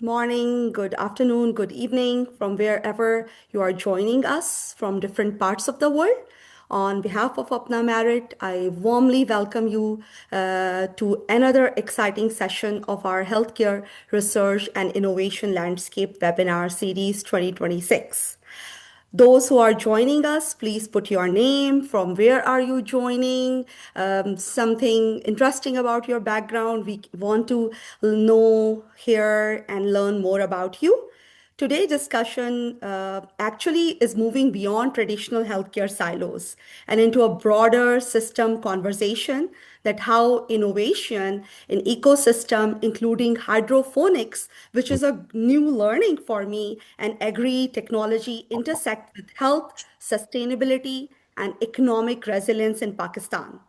morning, good afternoon, good evening from wherever you are joining us from different parts of the world. On behalf of APPNA MERIT, I warmly welcome you to another exciting session of our Healthcare Research and Innovation Landscape webinar series 2026. Those who are joining us, please put your name, from where are you joining, something interesting about your background. We want to know, hear, and learn more about you. Today's discussion actually is moving beyond traditional healthcare silos and into a broader system conversation that how innovation in ecosystem, including hydroponics, which is a new learning for me, and agri technology intersect with health, sustainability, and economic resilience in Pakistan.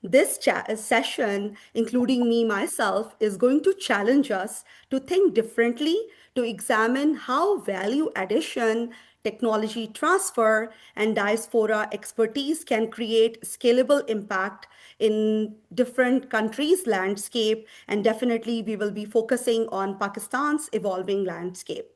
This session, including me myself, is going to challenge us to think differently, to examine how value addition, technology transfer, and diaspora expertise can create scalable impact in different countries' landscape. And definitely, we will be focusing on Pakistan's evolving landscape.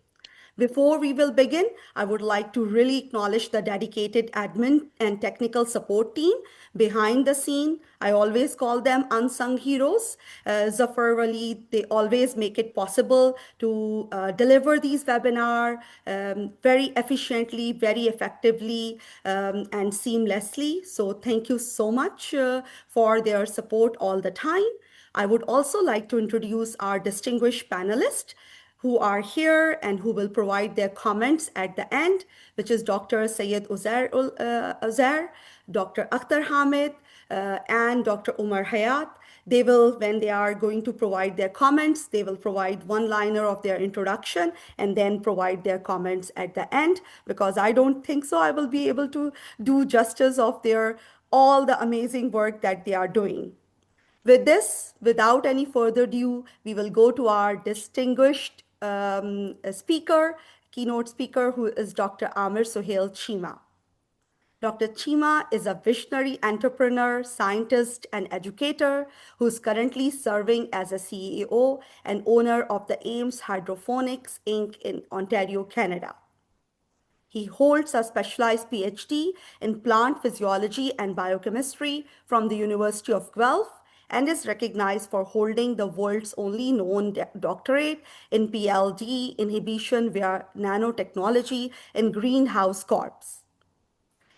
Before we will begin, I would like to really acknowledge the dedicated admin and technical support team behind the scene. I always call them unsung heroes. Zafar Wali, they always make it possible to deliver these webinar very efficiently, very effectively, and seamlessly. So thank you so much for their support all the time. I would also like to introduce our distinguished panelists who are here and who will provide their comments at the end, which is Dr. Syed Uzair, Dr. Akhtar Hamid, and Dr. Umar Hayat. They will, when they are going to provide their comments, they will provide one liner of their introduction and then provide their comments at the end, because I don't think so I will be able to do justice of their all the amazing work that they are doing. With this, without any further ado, we will go to our distinguished speaker, keynote speaker, who is Dr. Amer Sohail Cheema. Dr. Cheema is a visionary entrepreneur, scientist, and educator who is currently serving as a CEO and owner of the Ames Hydroponics Inc. in Ontario, Canada. He holds a specialized PhD in plant physiology and biochemistry from the University of Guelph and is recognized for holding the world's only known doctorate in PLD inhibition via nanotechnology in greenhouse crops.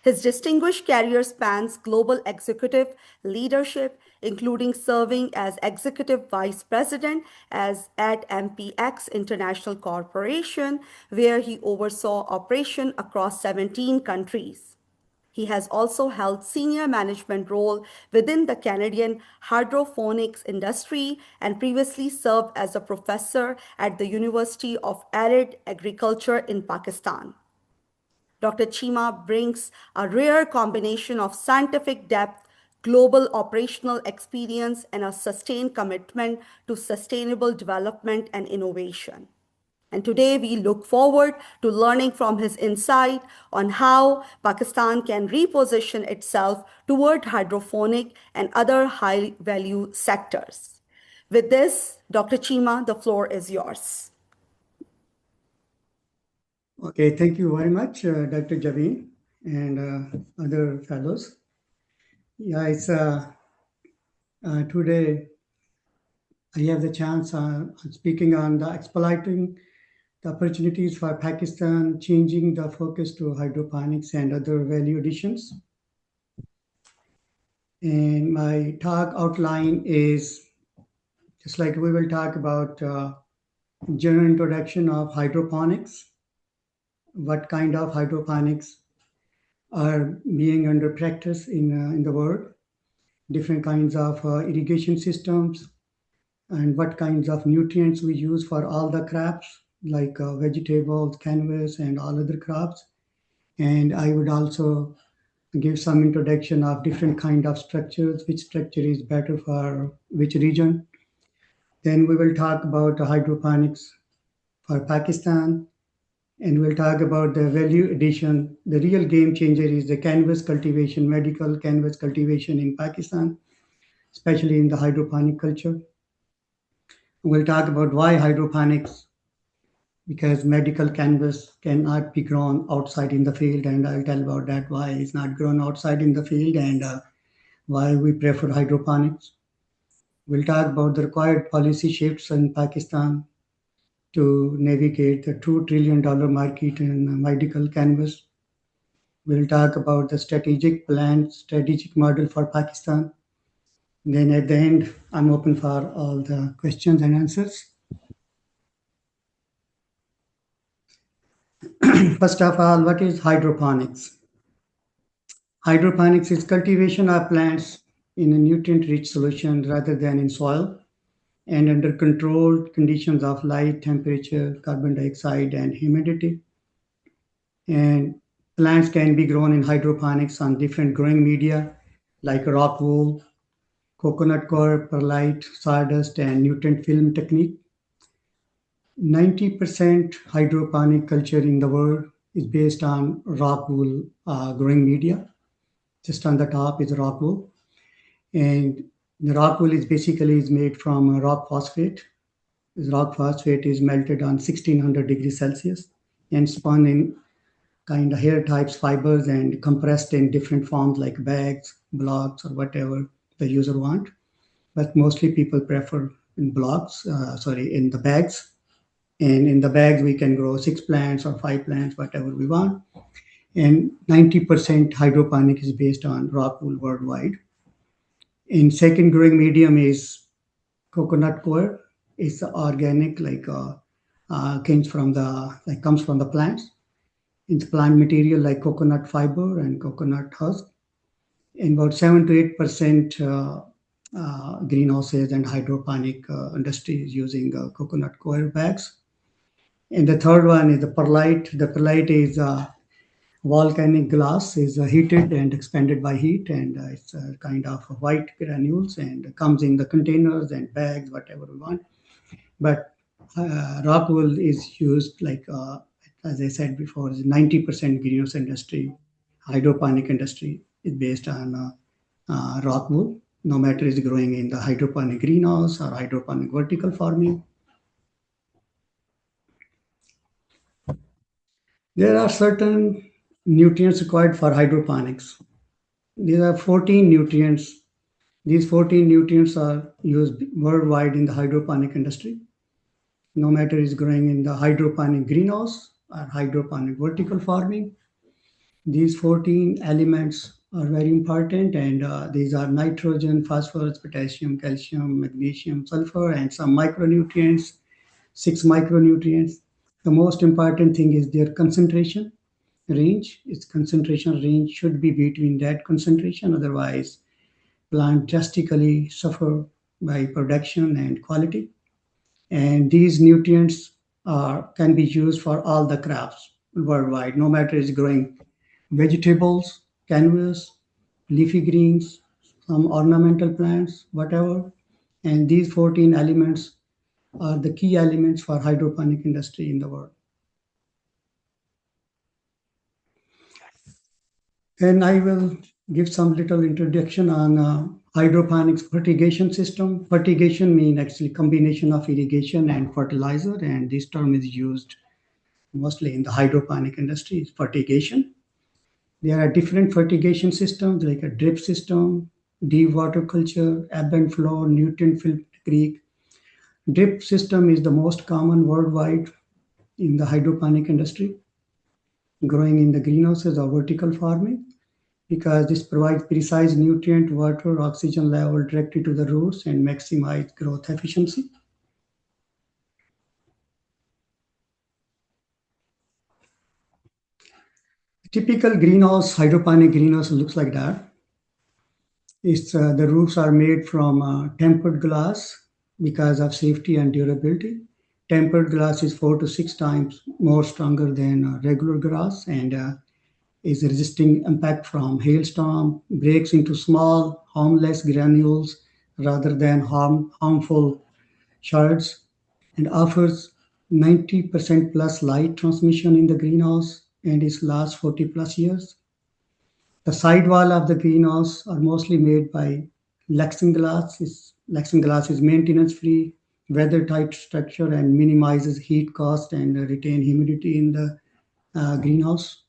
His distinguished career spans global executive leadership, including serving as executive vice president at MPX International Corporation, where he oversaw operation across 17 countries. He has also held senior management role within the Canadian hydroponics industry and previously served as a professor at the University of Arid Agriculture in Pakistan. Dr. Cheema brings a rare combination of scientific depth, global operational experience, and a sustained commitment to sustainable development and innovation. And today we look forward to learning from his insight on how Pakistan can reposition itself toward hydroponic and other high value sectors. With this, Dr. Cheema, the floor is yours. Okay, thank you very much, Dr. Javeen and other fellows. Yeah, it's today I have the chance speaking on the exploiting the opportunities for Pakistan, changing the focus to hydroponics and other value additions. And my talk outline is just like we will talk about general introduction of hydroponics, what kind of hydroponics are being under practice in the world, different kinds of irrigation systems, and what kinds of nutrients we use for all the crops, like vegetables, cannabis, and all other crops. And I would also give some introduction of different kind of structures, which structure is better for which region. Then we will talk about hydroponics for Pakistan, and we'll talk about the value addition. The real game changer is the cannabis cultivation, medical cannabis cultivation in Pakistan, especially in the hydroponic culture. We'll talk about why hydroponics, because medical cannabis cannot be grown outside in the field, and I'll tell about that why it's not grown outside in the field and why we prefer hydroponics. We'll talk about the required policy shifts in Pakistan to navigate the $2 trillion market in medical cannabis. We'll talk about the strategic plan, strategic model for Pakistan. Then at the end, I'm open for all the questions and answers. First of all, what is hydroponics? Hydroponics is cultivation of plants in a nutrient-rich solution rather than in soil and under controlled conditions of light, temperature, carbon dioxide, and humidity. And plants can be grown in hydroponics on different growing media like rock wool, coconut coir, perlite, sawdust, and nutrient film technique. 90% hydroponic culture in the world is based on rock wool growing media. Just on the top is rock wool. And the rock wool is basically is made from rock phosphate. This rock phosphate is melted on 1600 degrees Celsius and spun in kind of hair types fibers and compressed in different forms like bags, blocks, or whatever the user want. But mostly people prefer in blocks, in the bags. And in the bags, we can grow 6 plants or 5 plants, whatever we want. And 90% hydroponic is based on rock wool worldwide. In second growing medium is coconut coir. It's organic, comes from the plants. It's plant material like coconut fiber and coconut husk. And about 7 to 8% greenhouses and hydroponic industry is using coconut coir bags. And the third one is the perlite. The perlite is volcanic glass, is heated and expanded by heat, and it's kind of white granules and comes in the containers and bags, whatever we want. But rock wool is used as I said before, is 90% greenhouse industry, hydroponic industry is based on rock wool. No matter is growing in the hydroponic greenhouse or hydroponic vertical farming. There are certain nutrients required for hydroponics. There are 14 nutrients. These 14 nutrients are used worldwide in the hydroponic industry. No matter is growing in the hydroponic greenhouse or hydroponic vertical farming. These 14 elements are very important, and these are nitrogen, phosphorus, potassium, calcium, magnesium, sulfur, and some micronutrients, 6 micronutrients. The most important thing is their concentration range. Its concentration range should be between that concentration, otherwise plant drastically suffer by production and quality. And these nutrients can be used for all the crops worldwide, no matter is growing vegetables, canvas, leafy greens, some ornamental plants, whatever. And these 14 elements are the key elements for hydroponic industry in the world. And I will give some little introduction on hydroponics fertigation system. Fertigation means actually combination of irrigation and fertilizer, and this term is used mostly in the hydroponic industry, is fertigation. There are different fertigation systems like a drip system, deep water culture, ebb and flow, nutrient filled creek. Drip system is the most common worldwide in the hydroponic industry, growing in the greenhouses or vertical farming, because this provides precise nutrient, water, oxygen level directly to the roots and maximize growth efficiency. Typical greenhouse, hydroponic greenhouse looks like that. The roofs are made from tempered glass because of safety and durability. Tempered glass is 4 to 6 times more stronger than regular glass and is resisting impact from hailstorm, breaks into small, harmless granules rather than harmful shards, and offers 90% plus light transmission in the greenhouse and it lasts 40 plus years. The side wall of the greenhouse are mostly made by Lexinglass. Lexinglass is maintenance free, weather-tight structure and minimizes heat cost and retain humidity in the greenhouse.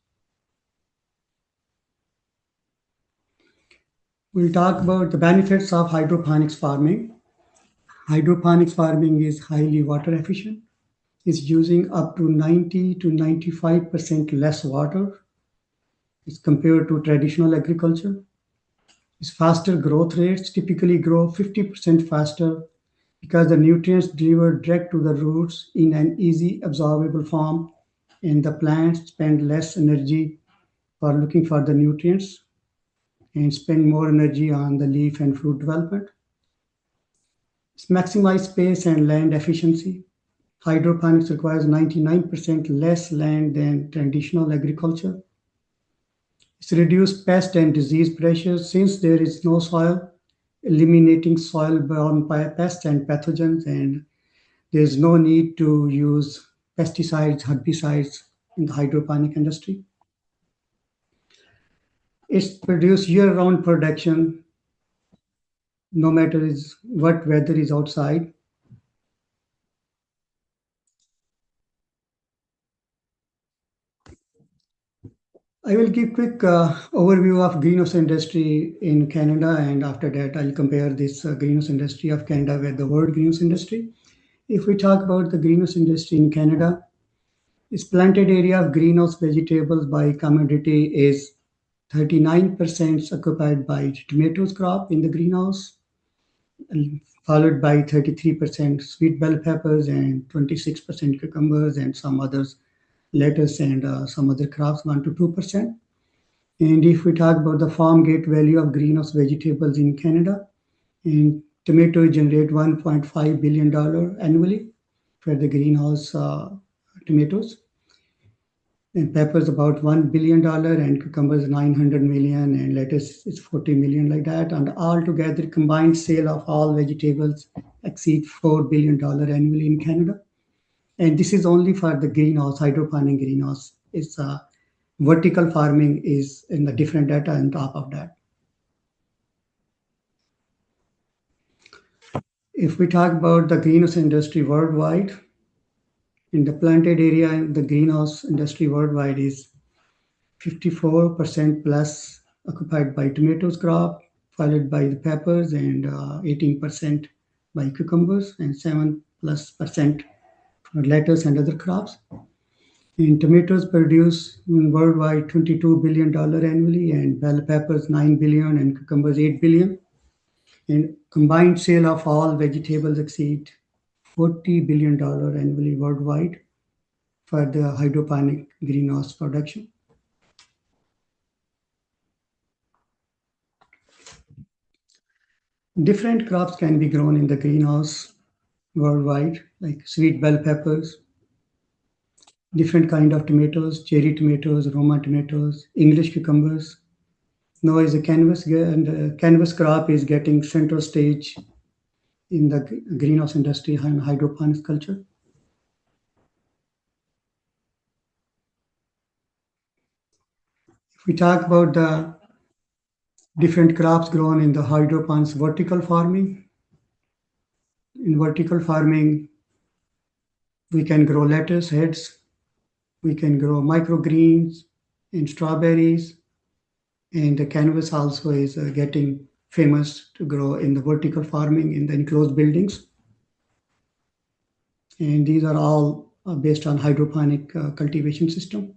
We'll talk about the benefits of hydroponics farming. Hydroponics farming is highly water efficient. It's using up to 90 to 95% less water as compared to traditional agriculture. Its faster growth rates typically grow 50% faster because the nutrients delivered direct to the roots in an easy absorbable form, and the plants spend less energy for looking for the nutrients and spend more energy on the leaf and fruit development. It's maximize space and land efficiency. Hydroponics requires 99% less land than traditional agriculture. It's reduced pest and disease pressure since there is no soil, eliminating soil-borne pests and pathogens, and there is no need to use pesticides, herbicides in the hydroponic industry. It's produce year-round production, no matter what weather is outside. I will give quick overview of greenhouse industry in Canada, and after that, I'll compare this greenhouse industry of Canada with the world greenhouse industry. If we talk about the greenhouse industry in Canada, its planted area of greenhouse vegetables by commodity is 39% occupied by tomatoes crop in the greenhouse, followed by 33% sweet bell peppers and 26% cucumbers and some others, lettuce and some other crops, 1 to 2%. And if we talk about the farm gate value of greenhouse vegetables in Canada, and tomatoes generate $1.5 billion annually for the greenhouse tomatoes, and peppers about $1 billion, and cucumbers 900 million, and lettuce is 40 million, like that. And altogether, combined sale of all vegetables exceed $4 billion annually in Canada. And this is only for the greenhouse, hydroponic greenhouse. It's vertical farming is in the different data on top of that. If we talk about the greenhouse industry worldwide, in the planted area, the greenhouse industry worldwide is 54% plus occupied by tomatoes crop, followed by the peppers, and 18% by cucumbers, and 7 plus percent for lettuce and other crops. And tomatoes produce worldwide $22 billion annually, and bell peppers 9 billion, and cucumbers 8 billion. And combined sale of all vegetables exceed $40 billion annually worldwide for the hydroponic greenhouse production. Different crops can be grown in the greenhouse worldwide, like sweet bell peppers, different kind of tomatoes, cherry tomatoes, Roma tomatoes, English cucumbers. Now is a canvas, and canvas crop is getting center stage in the greenhouse industry and hydroponics culture. If we talk about the different crops grown in the hydroponics vertical farming, in vertical farming, we can grow lettuce heads, we can grow microgreens and strawberries, and the canvas also is getting famous to grow in the vertical farming in the enclosed buildings. And these are all based on hydroponic cultivation system.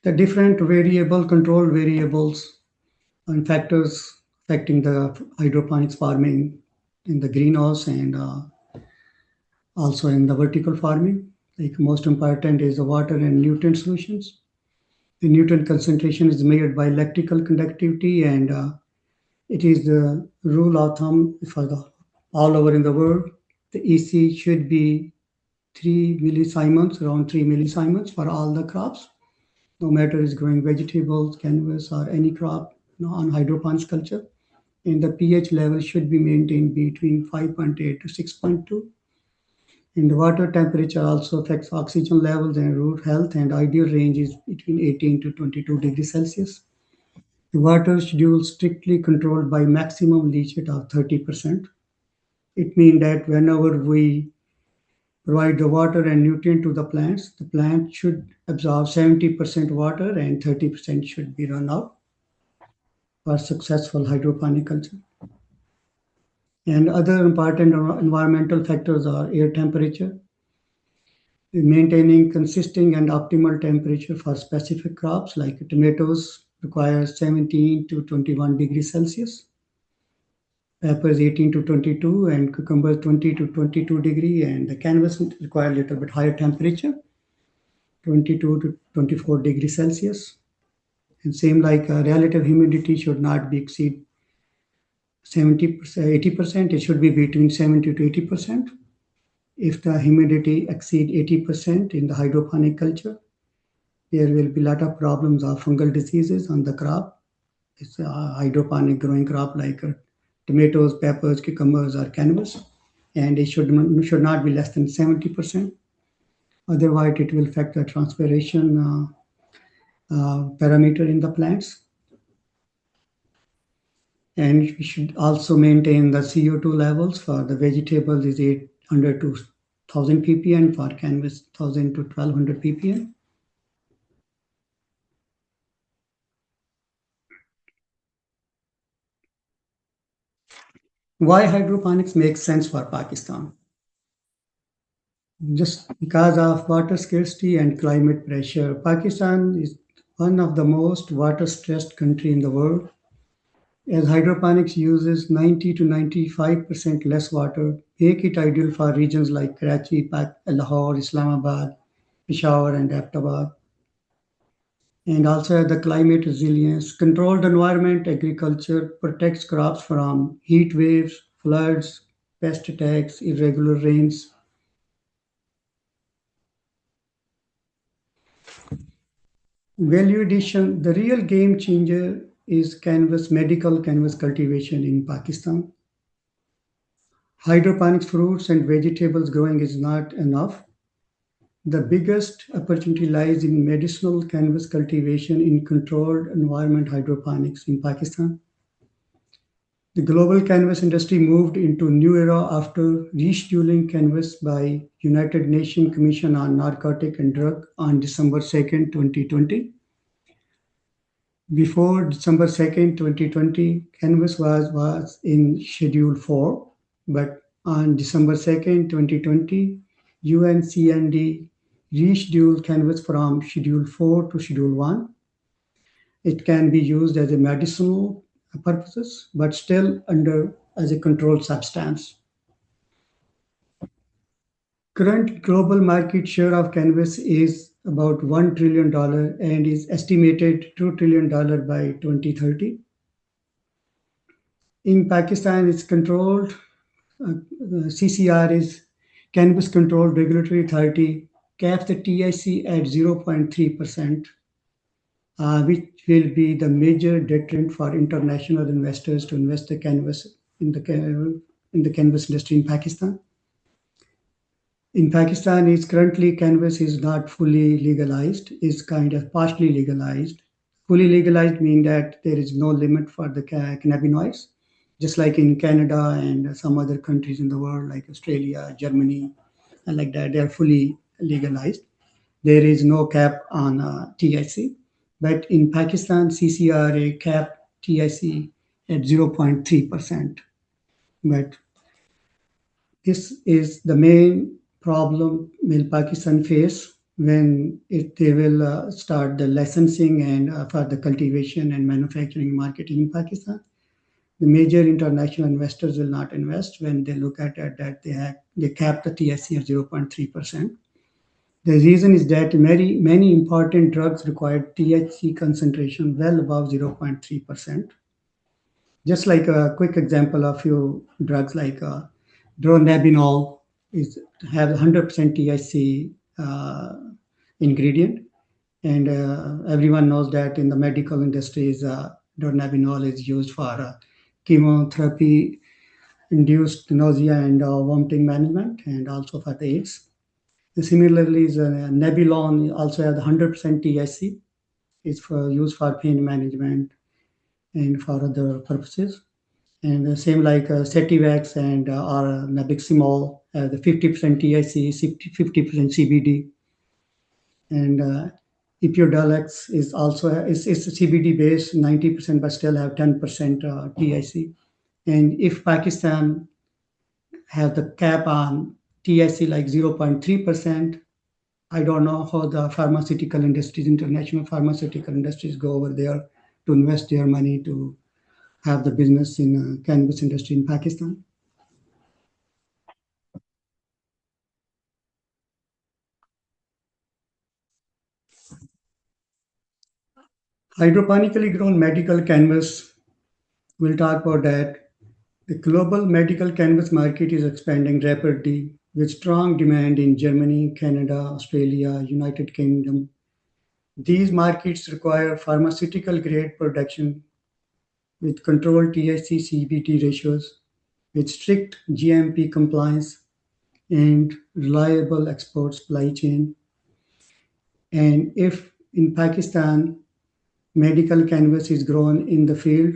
The different control variables and factors affecting the hydroponics farming in the greenhouse and also in the vertical farming. Like most important is the water and nutrient solutions. The nutrient concentration is measured by electrical conductivity, and it is the rule of thumb for all over in the world. The EC should be 3 millisiemens, around 3 millisiemens for all the crops, no matter is growing vegetables, cannabis, or any crop on hydroponics culture. And the pH level should be maintained between 5.8 to 6.2. And the water temperature also affects oxygen levels and root health, and ideal range is between 18 to 22 degrees Celsius. The water schedule strictly controlled by maximum leach rate of 30%. It means that whenever we provide the water and nutrient to the plant should absorb 70% water and 30% should be run out for successful hydroponic culture. And other important environmental factors are air temperature, maintaining consistent and optimal temperature for specific crops like tomatoes require 17 to 21 degrees Celsius, peppers 18 to 22, and cucumbers 20 to 22 degree, and the canvas require a little bit higher temperature, 22 to 24 degrees Celsius. And same like relative humidity should not be exceed 70%, 80%. It should be between 70 to 80%. If the humidity exceed 80% in the hydroponic culture, there will be a lot of problems of fungal diseases on the crop. It's a hydroponic growing crop like tomatoes, peppers, cucumbers, or canvas, and it should not be less than 70%. Otherwise, it will affect the transpiration parameter in the plants. And we should also maintain the CO2 levels for the vegetables is under 2000 ppm, for canvas 1000 to 1200 ppm. Why hydroponics makes sense for Pakistan? Just because of water scarcity and climate pressure, Pakistan is one of the most water stressed country in the world. As hydroponics uses 90 to 95% less water, make it ideal for regions like Karachi, Lahore, Islamabad, Peshawar, and Ahmedabad. And also the climate resilience, controlled environment agriculture protects crops from heat waves, floods, pest attacks, irregular rains. Value addition, the real game changer is medical canvas cultivation in Pakistan. Hydroponics fruits and vegetables growing is not enough. The biggest opportunity lies in medicinal canvas cultivation in controlled environment hydroponics in Pakistan. The global canvas industry moved into new era after rescheduling canvas by United Nations Commission on Narcotic and Drug on December 2nd, 2020. Before December 2nd, 2020, canvas was in Schedule 4, but on December 2nd, 2020, UNCND rescheduled canvas from Schedule 4 to Schedule 1. It can be used as a medicinal purposes, but still under as a controlled substance. Current global market share of cannabis is about $1 trillion and is estimated $2 trillion by 2030. In Pakistan, it's controlled. CCR is Cannabis Control Regulatory Authority caps the THC at 0.3%, which will be the major deterrent for international investors to invest the cannabis in the cannabis industry in Pakistan. In Pakistan, is currently cannabis is not fully legalized; is kind of partially legalized. Fully legalized means that there is no limit for the cannabinoids, just like in Canada and some other countries in the world, like Australia, Germany, and like that, they are fully legalized. There is no cap on THC, but in Pakistan, CCRA cap THC at 0.3%. But this is the main problem will Pakistan face when they will start the licensing and for the cultivation and manufacturing and marketing in Pakistan. The major international investors will not invest when they look at it that they cap the THC at 0.3%. The reason is that many important drugs require THC concentration well above 0.3%. Just like a quick example of few drugs like dronabinol is have 100% THC ingredient, and everyone knows that in the medical industries, dronabinol is used for chemotherapy induced nausea and vomiting management, and also for the AIDS. Similarly, Nebulon also has 100% THC. It's used for pain management and for other purposes. And the same like Setivex and or Nabiximol, the 50% TIC, 50% CBD, and Epiodalex is also is CBD based 90%, but still have 10% TIC. And if Pakistan have the cap on TIC like 0.3%, I don't know how the pharmaceutical industries, international pharmaceutical industries, go over there to invest their money to have the business in cannabis industry in Pakistan. Hydroponically grown medical cannabis, we'll talk about that. The global medical cannabis market is expanding rapidly with strong demand in Germany, Canada, Australia, United Kingdom. These markets require pharmaceutical grade production with controlled THC CBT ratios, with strict GMP compliance and reliable export supply chain. And if in Pakistan medical cannabis is grown in the field,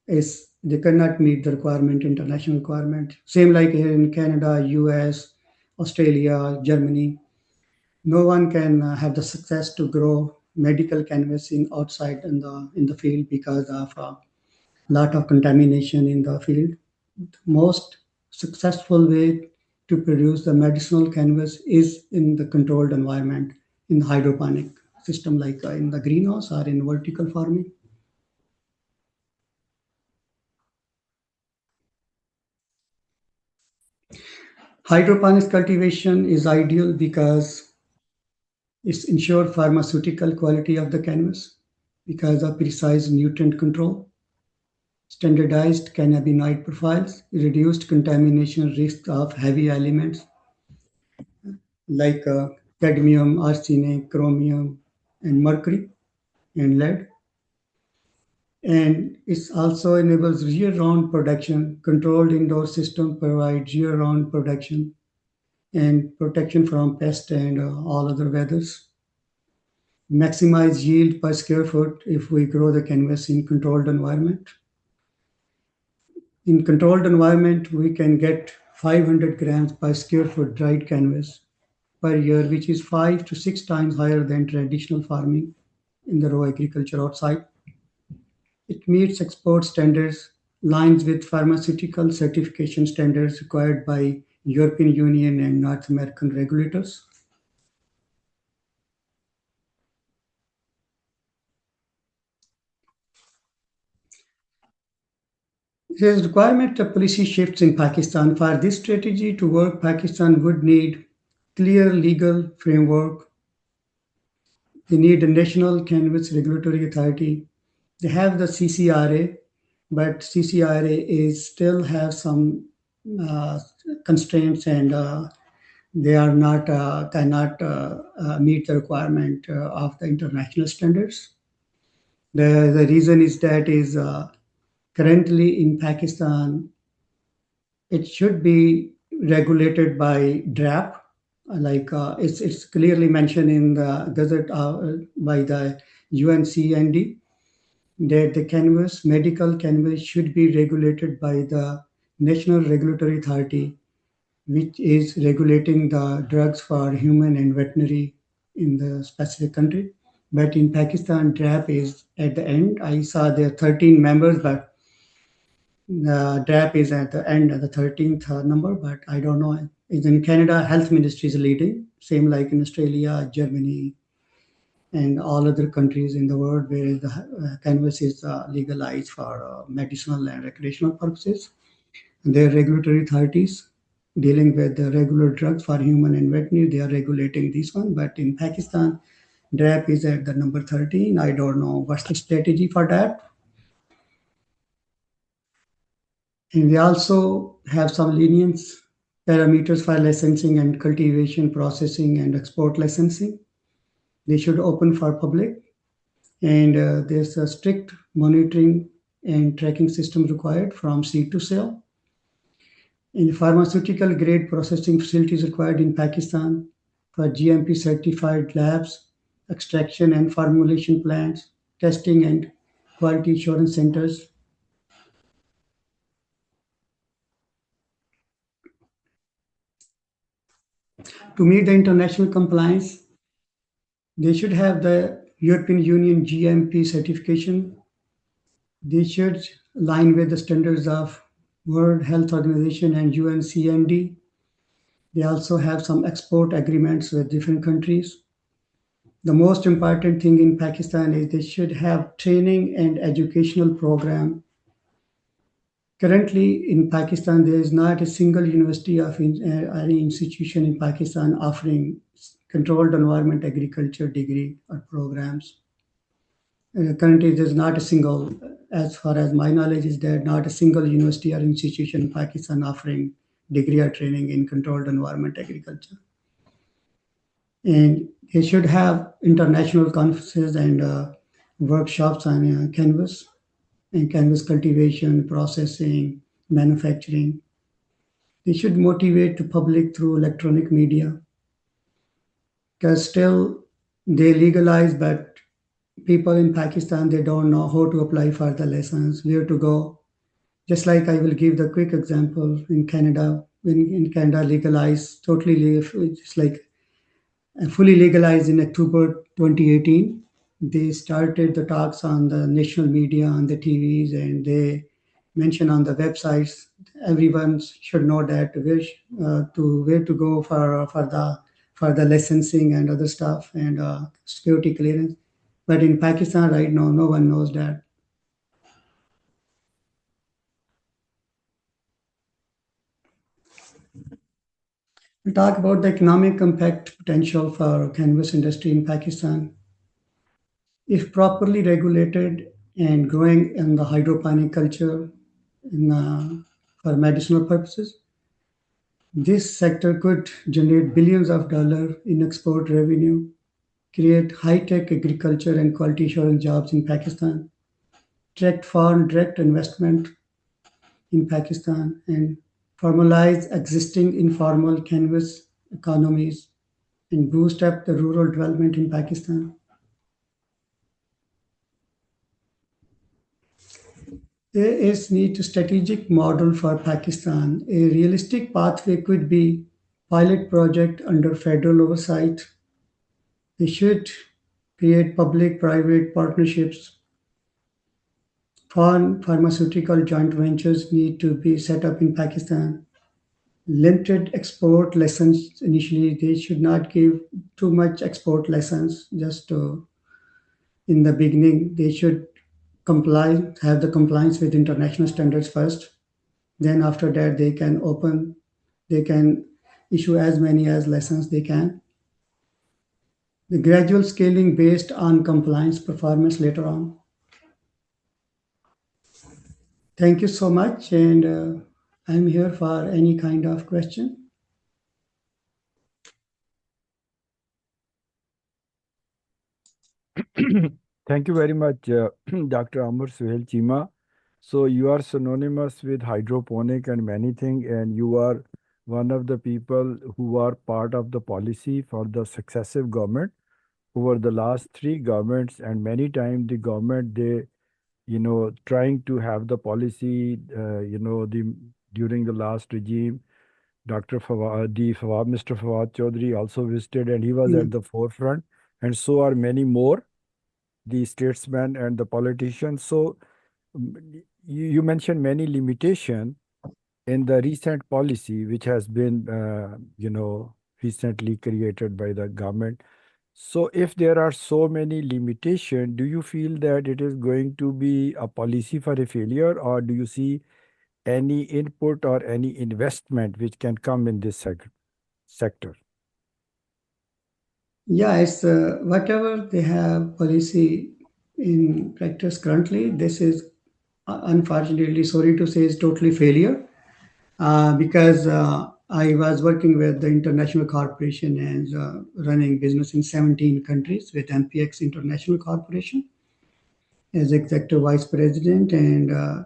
is they cannot meet the requirement, international requirement. Same like here in Canada, US, Australia, Germany. No one can have the success to grow medical cannabis in outside in the field because of a lot of contamination in the field. Most successful way to produce the medicinal cannabis is in the controlled environment in the hydroponic system, like in the greenhouse or in vertical farming. Hydroponics cultivation is ideal because it's ensure pharmaceutical quality of the cannabis because of precise nutrient control, standardized cannabinoid profiles, reduced contamination risk of heavy elements like cadmium, arsenic, chromium, and mercury and lead. And it also enables year-round production. Controlled indoor system provides year-round production and protection from pest and all other weathers. Maximize yield per square foot if we grow the canvas in controlled environment. In controlled environment, we can get 500 grams per square foot dried canvas per year, which is 5 to 6 times higher than traditional farming in the raw agriculture outside. It meets export standards, lines with pharmaceutical certification standards required by European Union and North American regulators. There is requirement of policy shifts in Pakistan. For this strategy to work, Pakistan would need clear legal framework. They need a national cannabis regulatory authority. They have the CCRA, but CCRA is still have some uh, constraints and they are not cannot meet the requirement of the international standards. The reason is that is currently in Pakistan it should be regulated by DRAP. Like it's clearly mentioned in the Gazette by the UNCND that the cannabis, medical cannabis, should be regulated by the National Regulatory Authority, which is regulating the drugs for human and veterinary in the specific country. But in Pakistan, DRAP is at the end. I saw there are 13 members, but the DRAP is at the end, at the 13th number, but I don't know. Is in Canada, Health Ministry is leading, same like in Australia, Germany, and all other countries in the world where the cannabis is legalized for medicinal and recreational purposes. Their regulatory authorities dealing with the regular drugs for human and veterinary, they are regulating this one. But in Pakistan, DRAP is at the number 13. I don't know what's the strategy for that. And we also have some lenience parameters for licensing and cultivation, processing, and export licensing. They should open for public. And there's a strict monitoring and tracking system required from seed to sale. In pharmaceutical grade processing facilities required in Pakistan for GMP certified labs, extraction and formulation plants, testing and quality assurance centers. To meet the international compliance, they should have the European Union GMP certification. They should align with the standards of World Health Organization and UNCMD. They also have some export agreements with different countries. The most important thing in Pakistan is they should have training and educational program. Currently in Pakistan, there is not a single university of any institution in Pakistan offering controlled environment agriculture degree or programs. Currently, there's not a single, as far as my knowledge is, there not a single university or institution in Pakistan offering degree or training in controlled environment agriculture. And they should have international conferences and workshops on canvas and canvas cultivation, processing, manufacturing. They should motivate the public through electronic media because still they legalize, but people in Pakistan they don't know how to apply for the lessons, where to go. Just like I will give the quick example in Canada, when in Canada legalized totally, just like fully legalized in October 2018. They started the talks on the national media, on the TVs, and they mention on the websites. Everyone should know that where to go for the licensing and other stuff and security clearance. But in Pakistan right now, no one knows that. We talk about the economic impact potential for cannabis industry in Pakistan. If properly regulated and growing in the hydroponic culture for medicinal purposes, this sector could generate billions of dollars in export revenue, create high-tech agriculture and quality assurance jobs in Pakistan, attract foreign direct investment in Pakistan, and formalize existing informal cannabis economies and boost up the rural development in Pakistan. There is need to strategic model for Pakistan. A realistic pathway could be pilot project under federal oversight. They should create public-private partnerships. Foreign pharmaceutical joint ventures need to be set up in Pakistan. Limited export lessons initially. They should not give too much export lessons just in the beginning. They should have the compliance with international standards first. Then after that, they can issue as many as lessons they can. The gradual scaling based on compliance performance later on. Thank you so much, and I'm here for any kind of question. Thank you very much, Dr. Amer Sohail Cheema. So you are synonymous with hydroponic and many things, and you are one of the people who are part of the policy for the successive government over the last three governments, and many times the government they trying to have the policy, during the last regime. Dr. Mr. Fawad Chaudhry also visited, and he was Mm. at the forefront, and so are many more the statesmen and the politicians. So you mentioned many limitation in the recent policy, which has been, recently created by the government. So if there are so many limitations, do you feel that it is going to be a policy for a failure, or do you see any input or any investment which can come in this sector? Yeah, it's whatever they have policy in practice currently. This is unfortunately, sorry to say, is totally failure because I was working with the international corporation and running business in 17 countries with MPX International Corporation as executive vice president. And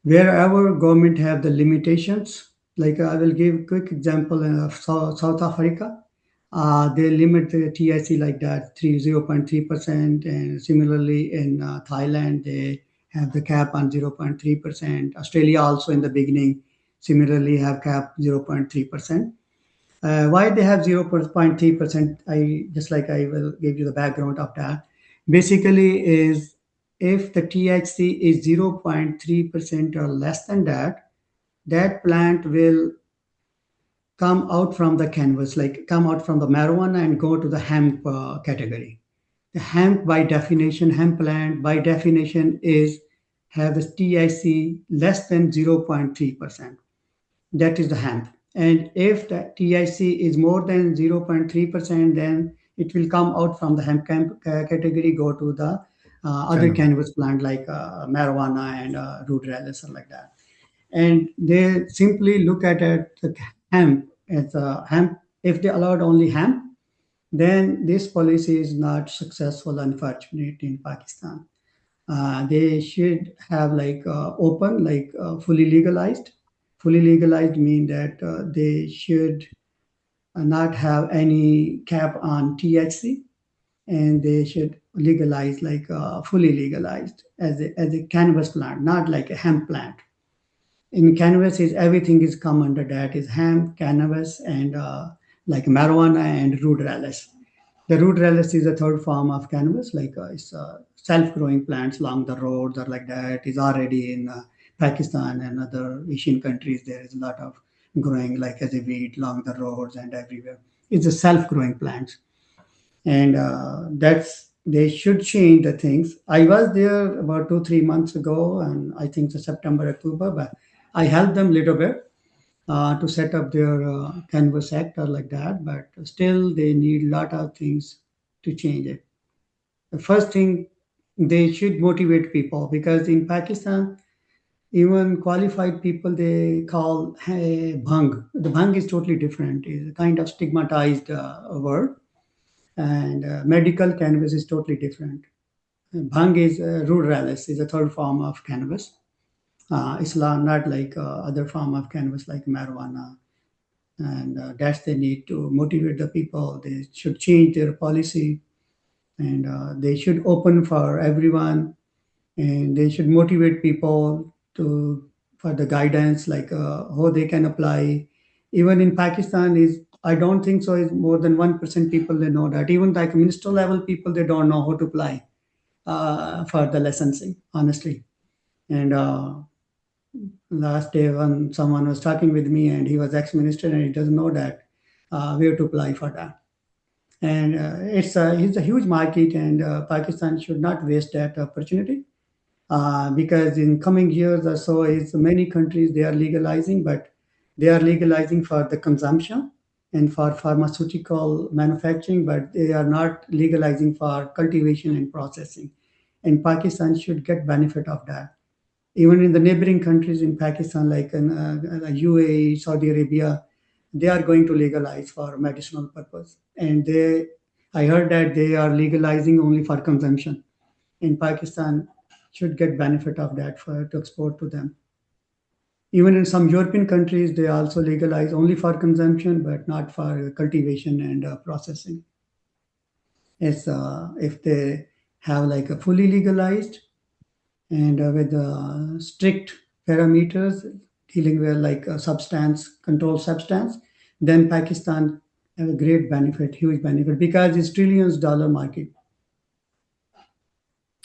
wherever government have the limitations, like I will give quick example of South Africa. They limit the TIC like that, 0.3%. And similarly, in Thailand, they have the cap on 0.3%. Australia also in the beginning similarly have cap 0.3%. Why they have 0.3%? I will give you the background of that. Basically, is if the THC is 0.3% or less than that, that plant will come out from the canvas, like come out from the marijuana and go to the hemp category. The hemp, by definition, hemp plant by definition is have a TIC less than 0.3%. That is the hemp. And if the TIC is more than 0.3%, then it will come out from the hemp category, go to the other Cannabis. cannabis plant like marijuana and root relish or like that. And they simply look at it, the hemp as a hemp. If they allowed only hemp, then this policy is not successful, unfortunately, in Pakistan. They should have like open, like fully legalized. Fully legalized mean that they should not have any cap on THC, and they should legalize like fully legalized as a cannabis plant, not like a hemp plant. In cannabis is everything is come under that is hemp, cannabis, and like marijuana and root relish. The root relish is a third form of cannabis, like it's self-growing plants along the roads or like that. Is already in Pakistan and other Asian countries. There is a lot of growing like as a weed along the roads and everywhere. It's a self-growing plants, and that's they should change the things. I was there about 2 3 months ago, and I think it's September October, but I helped them a little bit to set up their canvas act or like that, but still they need a lot of things to change it. The first thing, they should motivate people, because in Pakistan, even qualified people they call hey, bhang. The bhang is totally different. It's a kind of stigmatized word, and medical cannabis is totally different. Bhang is ruderalis, is a third form of cannabis. Islam, not like other form of cannabis like marijuana, and that's they need to motivate the people. They should change their policy, and they should open for everyone, and they should motivate people to for the guidance like how they can apply. Even in Pakistan is I don't think so is more than 1% people they know that. Even like minister level people they don't know how to apply for the licensing honestly. And last day when someone was talking with me and he was ex-minister and he doesn't know that where to apply for that. And it's a huge market, and Pakistan should not waste that opportunity, because in coming years or so, is many countries they are legalizing, but they are legalizing for the consumption and for pharmaceutical manufacturing, but they are not legalizing for cultivation and processing. And Pakistan should get benefit of that. Even in the neighboring countries in Pakistan, like in UAE, Saudi Arabia, they are going to legalize for medicinal purpose. And I heard that they are legalizing only for consumption. In Pakistan, should get benefit of that for to export to them. Even in some European countries, they also legalize only for consumption, but not for cultivation and processing. If they have like a fully legalized and with strict parameters dealing with like a substance control substance, then Pakistan have a great benefit, huge benefit, because it's trillions-dollar market.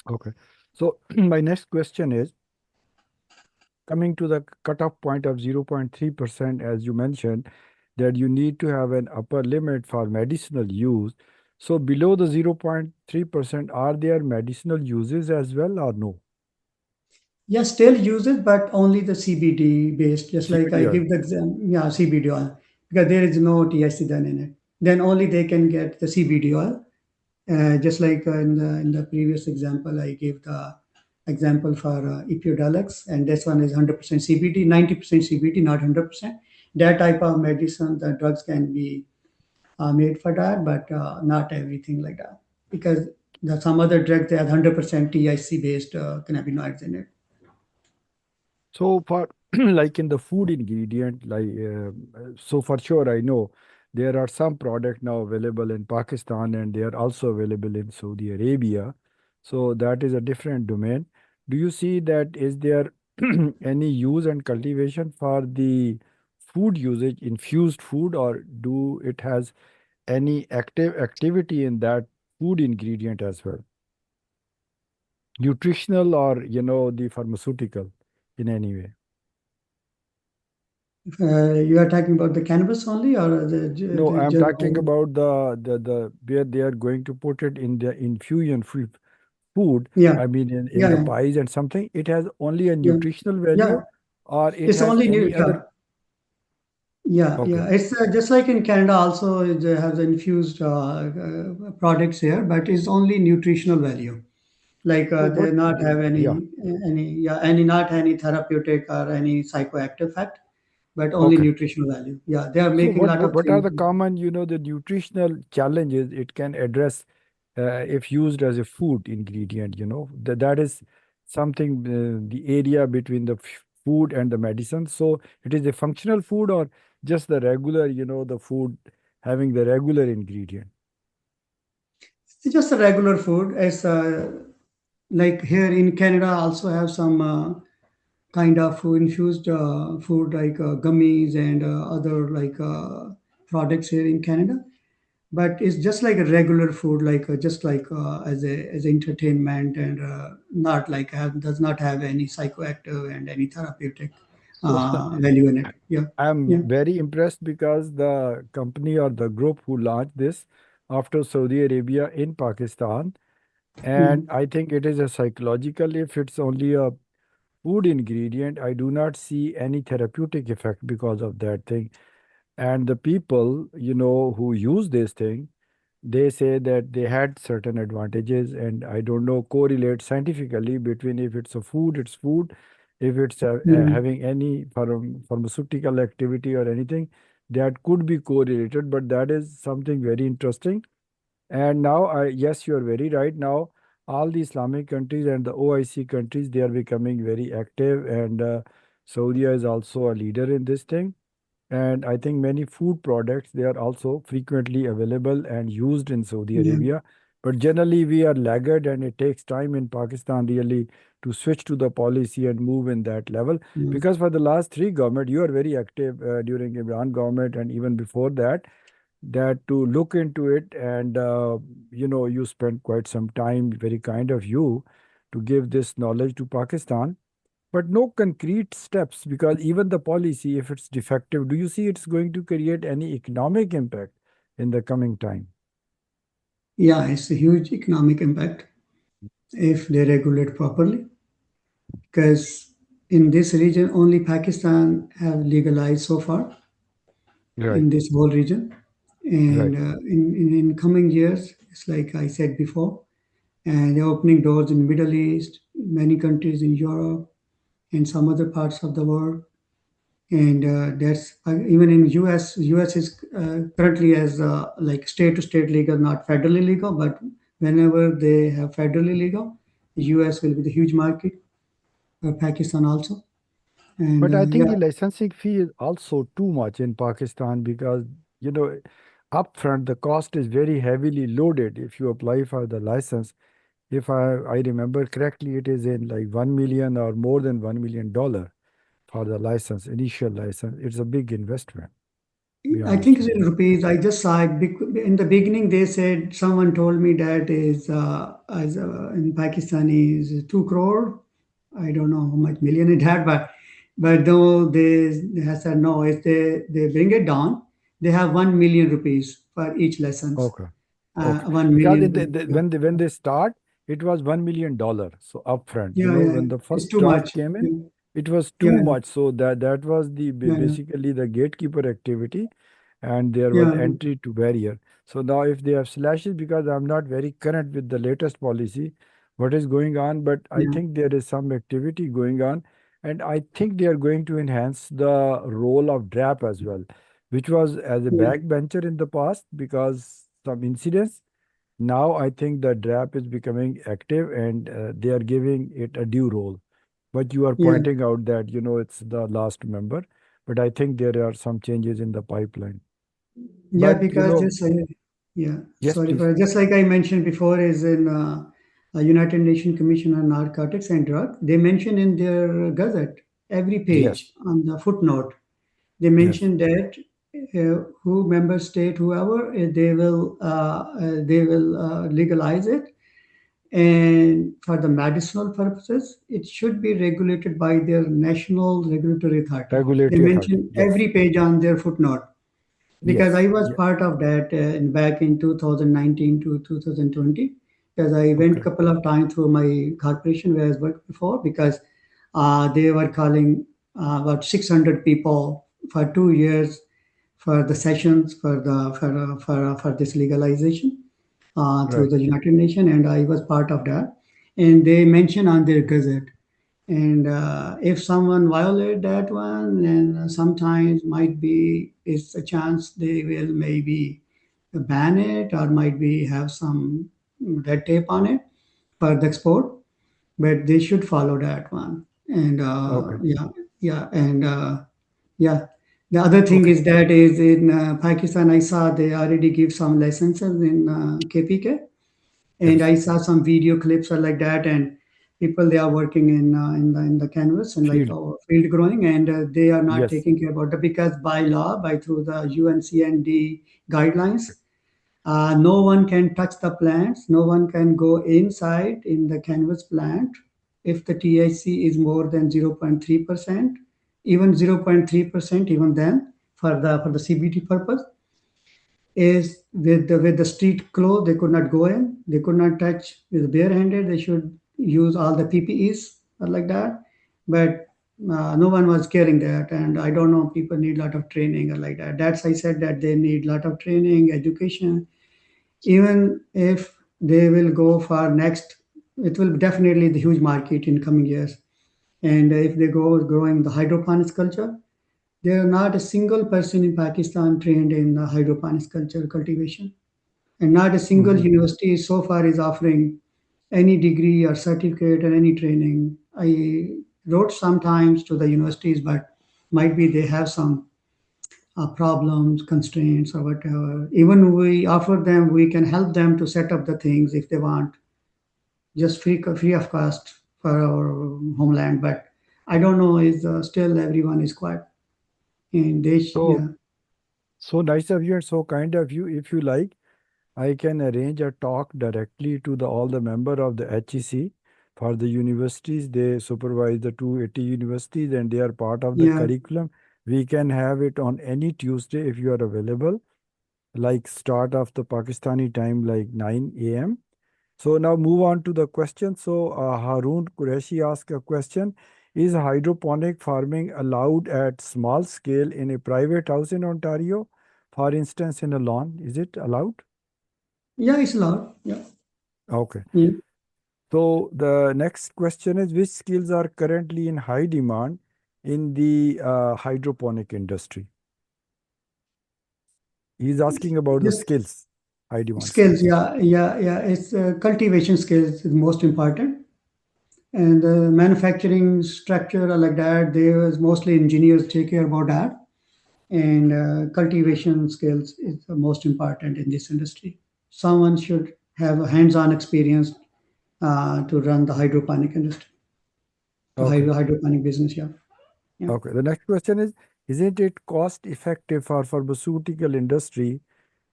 Okay. So my next question is coming to the cutoff point of 0.3%, as you mentioned, that you need to have an upper limit for medicinal use. So below the 0.3%, are there medicinal uses as well or no? Yes, still use it, but only the CBD based. Just like I CBD oil. give the exam, yeah, CBD oil, because there is no THC done in it. Then only they can get the CBD oil. Just like in the previous example, I gave the example for Epidiolex, and this one is 100% CBD, 90% CBD, not 100%. That type of medicine, the drugs can be made for that, but not everything like that, because there are some other drugs that have 100% THC based cannabinoids in it. So for like in the food ingredient, like so for sure I know there are some product now available in Pakistan and they are also available in Saudi Arabia. So that is a different domain. Do you see that is there any use and cultivation for the food usage, infused food, or do it has any active activity in that food ingredient as well? Nutritional or the pharmaceutical in any way? You are talking about the cannabis only, or No, the I'm talking general? about the where they are going to put it in the infusion food. Yeah, I mean, in yeah, the yeah, pies and something. It has only a yeah, nutritional yeah. value, or it It's has only new. any Yeah, other. yeah, yeah. Okay, It's just like in Canada also they have the infused products here, but it's only nutritional value. Like so they what? not have Yeah. any not any therapeutic or any psychoactive effect, but only Okay. nutritional value. Yeah, they are So making a lot of what are things. the common, the nutritional challenges it can address if used as a food ingredient? That is something, the area between the food and the medicine. So it is a functional food or just the regular, the food having the regular ingredient. It's just a regular food. As like here in Canada, also have some kind of infused food like gummies and other like products here in Canada. But it's just like a regular food, like just like as entertainment and not like does not have any psychoactive and any therapeutic So value in it. Yeah, I'm yeah. very impressed because the company or the group who launched this after Saudi Arabia in Pakistan, and Mm. I think it is a psychological. If it's only a food ingredient, I do not see any therapeutic effect because of that thing. And the people, who use this thing, they say that they had certain advantages, and I don't know, correlate scientifically between if it's a food, it's food, if it's Mm. having any pharmaceutical activity or anything, that could be correlated, but that is something very interesting. And now, yes, you are very right. Now, all the Islamic countries and the OIC countries, they are becoming very active, and Saudi is also a leader in this thing. And I think many food products, they are also frequently available and used in Saudi Yeah, Arabia. But generally, we are laggard, and it takes time in Pakistan really to switch to the policy and move in that level. yeah, Because for the last three government, you are very active during Imran government and even before that, that to look into it, and you spent quite some time, very kind of you, to give this knowledge to Pakistan, but no concrete steps. Because even the policy, if it's defective, do you see it's going to create any economic impact in the coming time? yeah. It's a huge economic impact if they regulate properly, because in this region only Pakistan have legalized so far Right, in this whole region. And right. in coming years, it's like I said before, and they're opening doors in Middle East, many countries in Europe, and some other parts of the world. And that's even in US. US is currently as like state to state legal, not federally legal. But whenever they have federally legal, US will be the huge market. Pakistan also, and But I think yeah, the licensing fee is also too much in Pakistan because, you know, upfront the cost is very heavily loaded if you apply for the license. If I remember correctly, it is in like 1 million or more than $1 million for the license, initial license. It's a big investment, be I honest think it's with in you. rupees. I just saw it. In the beginning, they said someone told me that is as in Pakistani is 2 crore. I don't know how much million it had, but though they have said no, if they bring it down, they have 1 million rupees for each lessons. Okay. Okay. One Because million. Yeah, when they start, it was $1 million. So upfront, yeah, yeah. when the It's first too draft much. came in, Yeah, it was too yeah, much. So that was the yeah, basically the gatekeeper activity, and there was yeah, entry to barrier. So now if they have slashes, because I'm not very current with the latest policy, what is going on, but I yeah, think there is some activity going on, and I think they are going to enhance the role of DRAP as well, which was as a yeah, backbencher in the past because some incidents. Now I think the DRAP is becoming active, and they are giving it a due role. But you are yeah. pointing out that, it's the last member. But I think there are some changes in the pipeline. Yeah, But you because know, this, yeah, yes, sorry please. for just like I mentioned before, is in United Nations Commission on Narcotics and Drug. They mention in their gazette every Yes, page on the footnote. They yes, mention that who member state, whoever, they will legalize it, and for the medicinal purposes, it should be regulated by their national regulatory authority. They regulatory authority. mention Yes, every page on their footnote because I yes, was yeah. part of that back in 2019 to 2020 because I went Okay, couple of times through my corporation where I worked before because they were calling about 600 people for 2 years for the sessions for this legalization through right. the United Nations, and I was part of that. And they mention on their gazette, and if someone violate that one, then sometimes might be it's a chance they will maybe ban it or might be have some red tape on it for the export, but they should follow that one. And Okay, yeah, and yeah. The other thing okay. is that is in Pakistan, I saw they already give some licenses in KPK, and Yes, I saw some video clips or like that, and people they are working in the canvas and like field. field growing, and they are not Yes. taking care about it because by law, by through the UNCND guidelines, no one can touch the plants, no one can go inside in the canvas plant if the THC is more than 0.3%, even 0.3%, even then for the CBT purpose is with the street clothes they could not go in, they could not touch with barehanded, they should use all the PPEs or like that, but no one was caring that, and I don't know, people need a lot of training or like that. That's I said that they need a lot of training education. Even if they will go for next, it will definitely the huge market in coming years, and if they go growing the hydroponics culture, there are not a single person in Pakistan trained in hydroponics culture cultivation, and not a single Mhm. university so far is offering any degree or certificate or any training. I wrote sometimes to the universities, but might be they have some problems, constraints, or whatever. Even we offer them, we can help them to set up the things if they want, just free of cost for our homeland. But I don't know, is still everyone is quiet. And they, So, yeah, so nice of you and so kind of you. If you like, I can arrange a talk directly to the all the member of the HEC for the universities. They supervise the 280 universities and they are part of the yeah. curriculum. We can have it on any Tuesday if you are available, like start of the Pakistani time, like 9 a.m. So now move on to the question. So Haroon Qureshi asked a question. Is hydroponic farming allowed at small scale in a private house in Ontario? For instance, in a lawn, is it allowed? Yeah, it's allowed. Yeah. Okay. Yeah. So the next question is, which skills are currently in high demand in the hydroponic industry? He's asking about the Just skills, high demand skills. skills. Yeah, yeah, yeah. It's cultivation skills is most important. And the manufacturing structure or like that, there is mostly engineers take care about that. And cultivation skills is the most important in this industry. Someone should have a hands-on experience to run the hydroponic industry, to Okay. hydroponic business. Yeah, yeah. Okay. The next question is, isn't it cost effective for pharmaceutical industry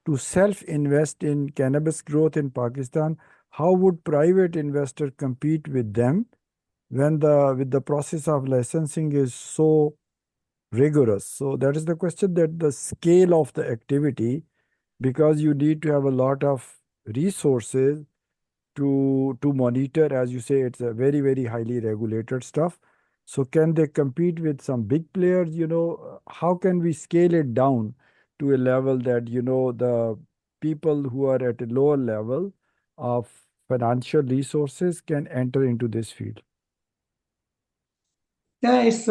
to self-invest in cannabis growth in Pakistan? How would private investor compete with them when the with the process of licensing is so rigorous? So that is the question, that the scale of the activity, because you need to have a lot of resources to monitor. As you say, it's a very very highly regulated stuff. So can they compete with some big players? How can we scale it down to a level that the people who are at a lower level of financial resources can enter into this field? Yeah, it's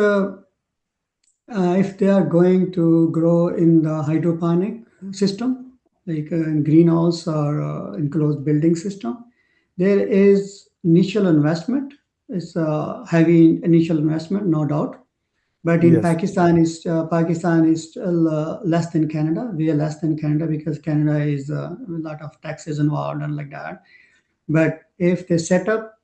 if they are going to grow in the hydroponic system, like in greenhouse or enclosed building system, there is initial investment. It's a heavy initial investment, no doubt. But in Yes. Pakistan is still less than Canada. We are less than Canada because Canada is a lot of taxes involved and like that. But if they set up,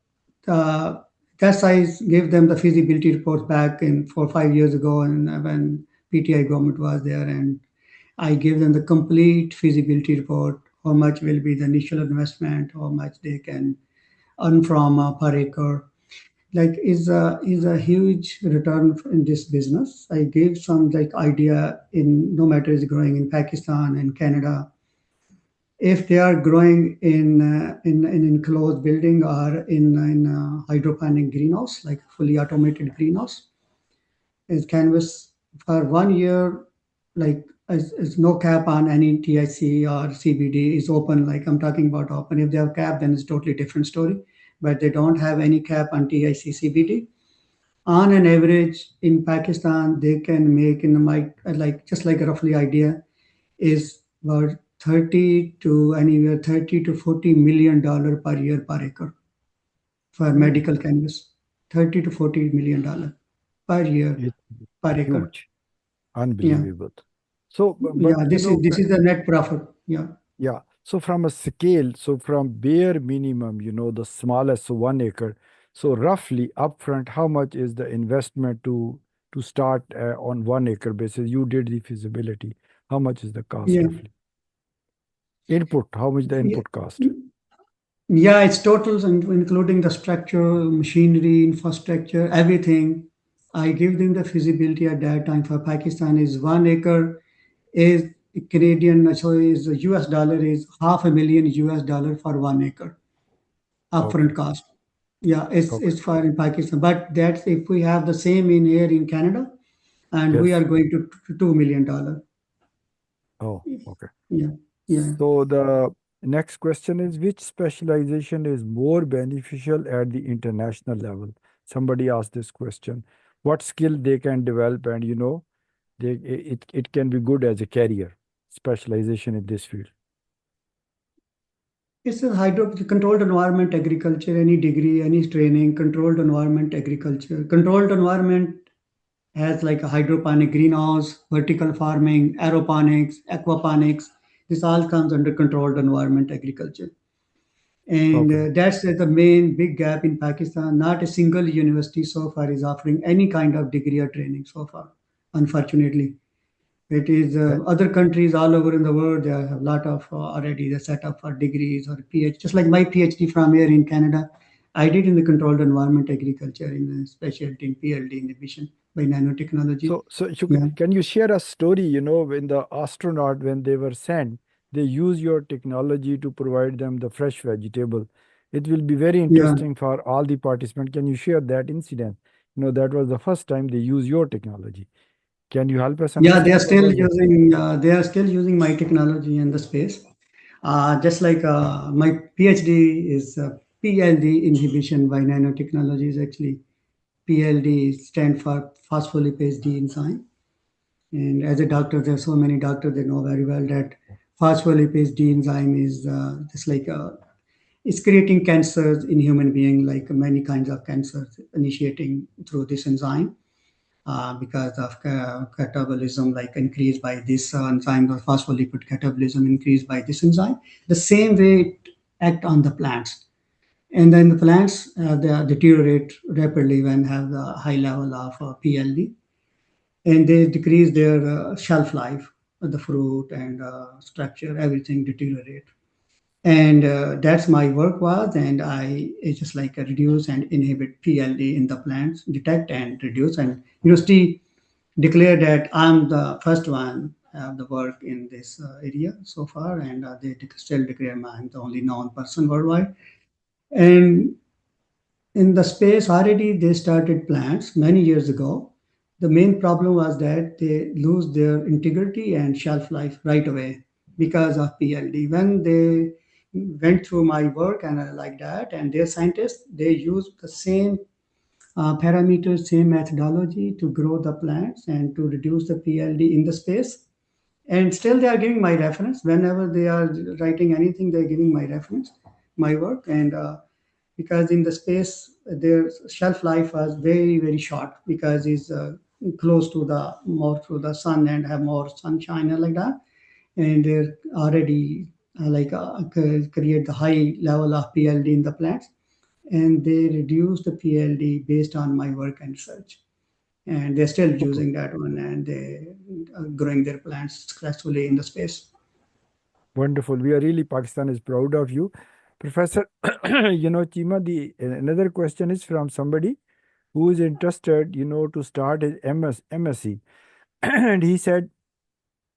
uh, that's I gave them the feasibility report back in 4 or 5 years ago, and when PTI government was there, and I gave them the complete feasibility report, how much will be the initial investment, how much they can earn from per acre. Like is a huge return in this business. I gave some like idea in no matter is growing in Pakistan and Canada, if they are growing in an enclosed building or in a hydroponic greenhouse, like fully automated greenhouse, is canvas for 1 year, like is no cap on any THC or CBD is open. Like I'm talking about open. If they have cap, then it's totally different story. But they don't have any cap on THC CBD. On an average in Pakistan, they can make in the mic like just like a roughly idea is about 30 to anywhere 30 to 40 million dollar per year per acre for Hmm. medical cannabis. 30 to 40 million dollar per year It's per acre. huge, Yeah. unbelievable. So, but Yeah, you this know, is this is the net profit. Yeah. yeah. So from a scale, so from bare minimum, the smallest, so 1 acre. So roughly upfront, how much is the investment to start on 1 acre basis? You did the feasibility. How much is the cost Yeah. roughly? Input, how much the Yeah. input cost? Yeah, it's totals and including the structure, machinery, infrastructure, everything. I give them the feasibility at that time for Pakistan is 1 acre is Canadian, so is US dollar is half a million US dollar for 1 acre Okay, upfront cost. Yeah, okay. it's for in Pakistan, but that's if we have the same in here in Canada, and we are Yes. going to $2 million. Oh, okay. Yeah, yeah. So the next question is, which specialization is more beneficial at the international level? Somebody asked this question. What skill they can develop, and it can be good as a career specialization in this field. It's a hydro controlled environment agriculture, any degree, any training, controlled environment agriculture. Controlled environment has like a hydroponic greenhouse, vertical farming, aeroponics, aquaponics. This all comes under controlled environment agriculture. And Okay. that's the main big gap in Pakistan. Not a single university so far is offering any kind of degree or training so far, unfortunately. It is Uh, other countries all over in the world. They have a lot of already the setup for degrees or PhD. Just like my PhD from here in Canada, I did in the controlled environment agriculture in a specialty in PLD in addition by nanotechnology. Yeah, can you share a story, when the astronaut, when they were sent, they use your technology to provide them the fresh vegetable. It will be very yeah, interesting for all the participants. Can you share that incident? That was the first time they use your technology. Can you help us yeah. They are understand what still was the? using. They are still using my technology in the space. Just like my PhD is PLD inhibition by nanotechnology is actually PLD stand for phospholipase D enzyme. And as a doctor, there are so many doctors they know very well that phospholipase D enzyme is just like it's creating cancers in human being, like many kinds of cancers initiating through this enzyme because of catabolism, like increased by this enzyme, or phospholipid catabolism increased by this enzyme. The same way it act on the plants. And then the plants they deteriorate rapidly when have the high level of PLD, and they decrease their shelf life. The fruit and structure, everything deteriorate. And that's my work was, and I it's just like reduce and inhibit PLD in the plants, detect and reduce. And university declared that I'm the first one have the work in this area so far, and they still declare I'm the only known person worldwide. And in the space already they started plants many years ago. The main problem was that they lose their integrity and shelf life right away because of PLD. When they went through my work and like that, and their scientists, they used the same parameters, same methodology to grow the plants and to reduce the PLD in the space. And still they are giving my reference whenever they are writing anything, they're giving my reference, my work. And because in the space their shelf life was very short because it's close to the more to the sun and have more sunshine and like that. And they're already create the high level of PLD in the plants, and they reduce the PLD based on my work and research. And they're still Super. using that one, and they are growing their plants successfully in the space. Wonderful. We are really, Pakistan is proud of you. Professor, Cheema, another question is from somebody who is interested, to start his MSc. And he said,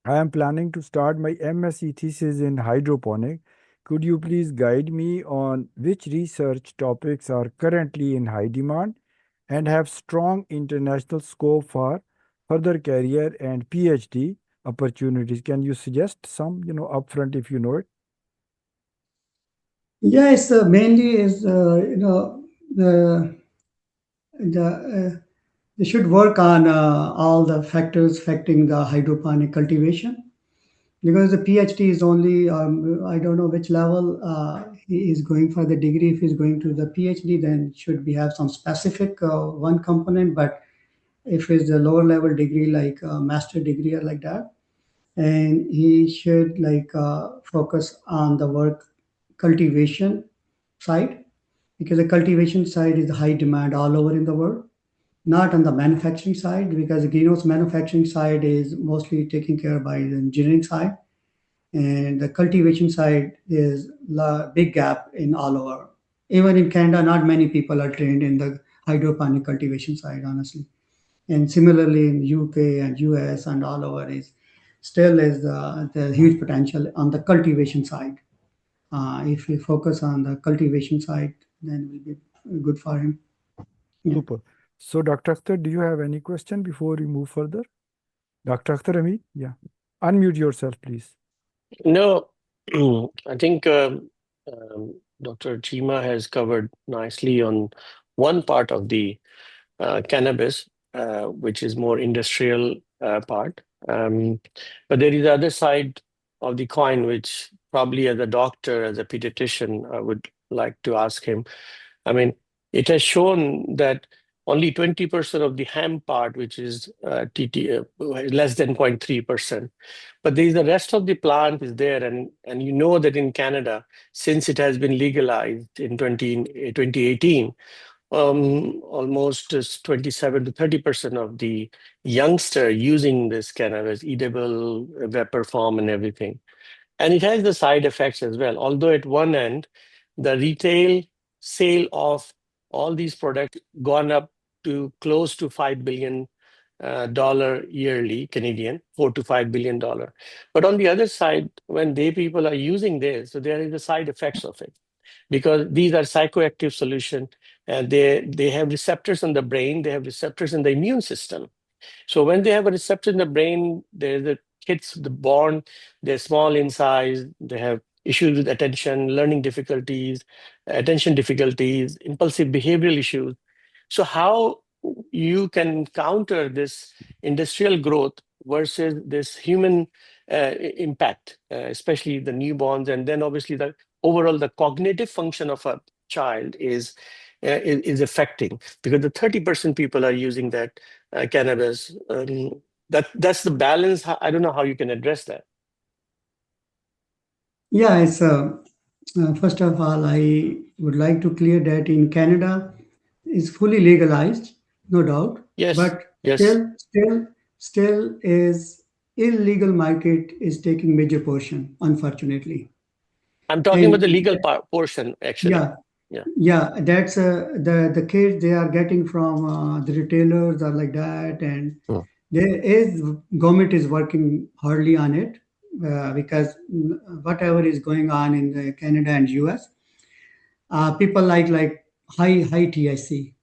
I am planning to start my MSc thesis in hydroponic. Could you please guide me on which research topics are currently in high demand and have strong international scope for further career and PhD opportunities? Can you suggest some, upfront if you know it? Yes, mainly is the they should work on all the factors affecting the hydroponic cultivation, because the PhD is only I don't know which level he is going for the degree. If he's going to the PhD, then should be have some specific one component. But if it's a lower level degree like a master degree or like that, and he should focus on the work cultivation side, because the cultivation side is high demand all over in the world, not on the manufacturing side, because the greenhouse manufacturing side is mostly taken care by the engineering side, and the cultivation side is big gap in all over. Even in Canada, not many people are trained in the hydroponic cultivation side, honestly. And similarly in UK and US and all over is still is the huge potential on the cultivation side. If we focus on the cultivation side, then it will be good for him. Yeah. Super. So, Dr. Akhtar, do you have any question before we move further? Dr. Akhtar Hamid? Yeah. Unmute yourself, please. No, I think Dr. Cheema has covered nicely on one part of the cannabis, which is more industrial part. But there is the other side of the coin, which probably as a doctor, as a pediatrician, I would like to ask him. I mean, it has shown that only 20% of the hemp part, which is less than 0.3%. But there is the rest of the plant is there, and you know that in Canada, since it has been legalized in 2018, almost 27 to 30% of the youngster using this cannabis, edible, vapor form, and everything. And it has the side effects as well. Although at one end, the retail sale of all these products gone up to close to $5 billion yearly Canadian, $4 to $5 billion. But on the other side, when they people are using this, so there is the side effects of it, because these are psychoactive solution, and they have receptors in the brain, they have receptors in the immune system. So when they have a receptor in the brain, the kids, the born, they're small in size, they have issues with attention, learning difficulties, attention difficulties, impulsive behavioral issues. So how you can counter this industrial growth versus this human impact, especially the newborns, and then obviously the overall the cognitive function of a child is affecting, because the 30% people are using that cannabis. That's the balance. I don't know how you can address that. Yeah, it's first of all, I would like to clear that in Canada is fully legalized, no doubt, Yes, but yes. still is illegal market is taking major portion, unfortunately. I'm talking about And the legal portion, actually. yeah, Yeah. yeah, that's the kids they are getting from the retailers are like that, and Mm. there is government is working hardly on it, because whatever is going on in the Canada and US, people like high THC.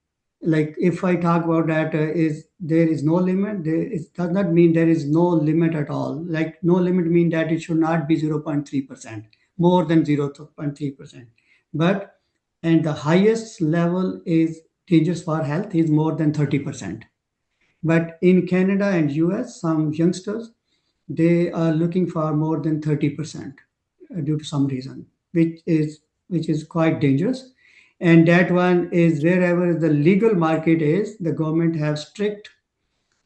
Like if I talk about that, is there is no limit? It does not mean there is no limit at all. Like no limit mean that it should not be 0.3%, more than 0.3%. But and the highest level is dangerous for health is more than 30%. But in Canada and US, some youngsters they are looking for more than 30% due to some reason, which is quite dangerous. And that one is wherever the legal market is, the government have strict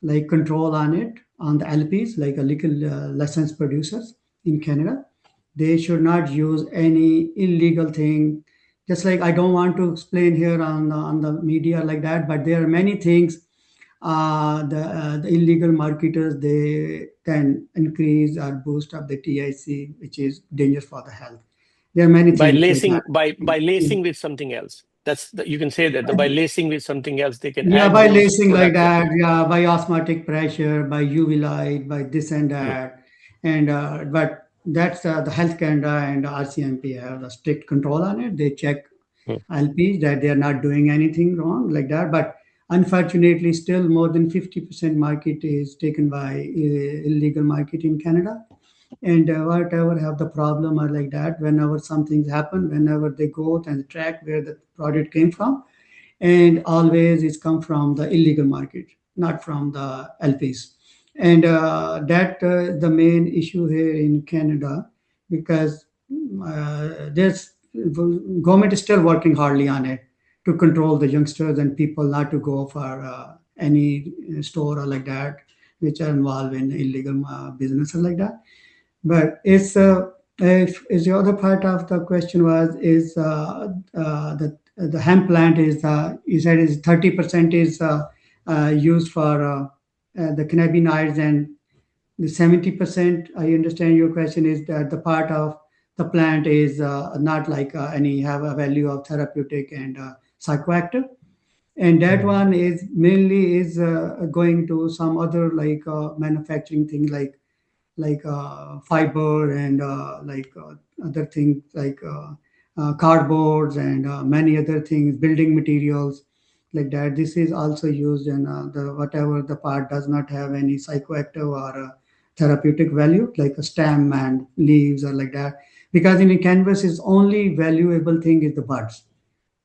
like control on it on the LPs, like a legal licensed producers in Canada. They should not use any illegal thing. Just like I don't want to explain here on the media like that, but there are many things. The illegal marketers, they can increase or boost up the TIC, which is dangerous for the health. There are many By things like lacing that. by lacing with something else. You can say that by lacing with something else, they can Yeah, add by those lacing like products. that, yeah, by osmotic pressure, by UV light, by this and Mm, that, and but that's the Health Canada and RCMP have a strict control on it. They check mm, LPs that they are not doing anything wrong like that. But unfortunately, still more than 50% market is taken by illegal market in Canada. And whatever have the problem or like that, whenever something's happen, whenever they go and track where the product came from, and always it's come from the illegal market, not from the LPs. And that the main issue here in Canada, because there's government is still working hardly on it to control the youngsters and people not to go for any store or like that, which are involved in illegal business or like that. But it's if is the other part of the question was is the hemp plant is you said is 30% is used for the cannabinoids, and the 70%, I understand your question, is that the part of the plant is not like any have a value of therapeutic and psychoactive, and that Mhm. one is mainly is going to some other like manufacturing thing like fiber and other things like cardboards and many other things, building materials like that. This is also used in the whatever the part does not have any psychoactive or therapeutic value, like a stem and leaves or like that. Because in a canvas, is only valuable thing is the buds.